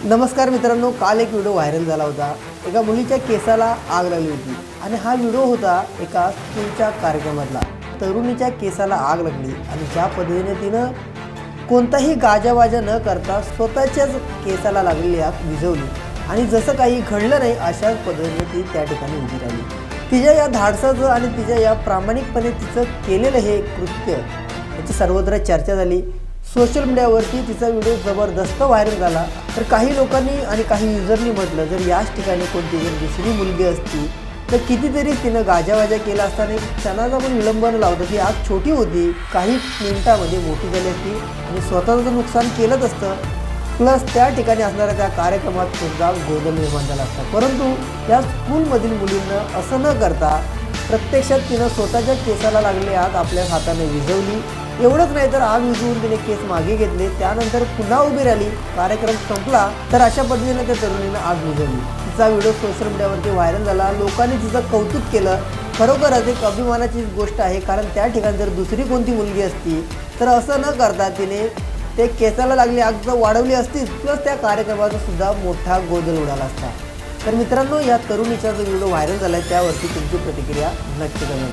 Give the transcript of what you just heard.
नमस्कार मित्रांनो, काल एक व्हिडिओ व्हायरल झाला होता। एका मुलीच्या केसाला आग लागली होती आणि हा व्हिडिओ होता एका स्कूलच्या कार्यक्रमातला। तरुणीच्या केसाला आग लागली आणि ज्या पद्धतीने तिनं कोणताही गाजावाजा न करता स्वतःच्याच केसाला लागलेली आग विझवली आणि जसं काही घडलं नाही अशाच पद्धतीने ती त्या ठिकाणी उभी राहिली। तिच्या या धाडसाचं आणि तिच्या या प्रामाणिकपणे तिचं केलेलं हे कृत्य याची सर्वत्र चर्चा झाली। सोशल मीडियावरती तिचा व्हिडिओ जबरदस्त व्हायरल झाला। तर काही लोकांनी आणि काही युजरनी म्हटलं, जर याच ठिकाणी कोणती जर दुसरी मुलगी असती तर कितीतरी तिनं गाजावाजा केला असता आणि क्षणाचा पण विलंब न लावता ती आग छोटी होती, काही मिनिटामध्ये मोठी झाली असती आणि स्वतःचं नुकसान केलंच असतं। प्लस त्या ठिकाणी असणाऱ्या त्या कार्यक्रमात सुद्धा गोंधळ निर्माण झाला असता। परंतु या स्कूलमधील मुलींना असं न करता प्रत्यक्षात तिनं स्वतःच्या केसाला लागलेली आग आपल्या हाताने विझवली। एवढंच नाही तर आग विझवून तिने केस मागे घेतले, त्यानंतर पुन्हा उभी राहिली। कार्यक्रम संपला तर अशा पद्धतीने त्या तरुणीनं आग विझवली। तिचा व्हिडिओ सोशल मीडियावरती व्हायरल झाला, लोकांनी तिचं कौतुक केलं। खरोखरच एक अभिमानाची गोष्ट आहे, कारण त्या ठिकाणी जर दुसरी कोणती मुलगी असती तर असं न करता तिने ते केसाला लागली आग जर वाढवली असतीच, प्लस त्या कार्यक्रमाचा सुद्धा मोठा गोंधळ उडाला असता। तर मित्रांनो, या तरुणीचा जो व्हिडिओ व्हायरल झाला आहे त्यावरती तुमची प्रतिक्रिया नक्की कमेंट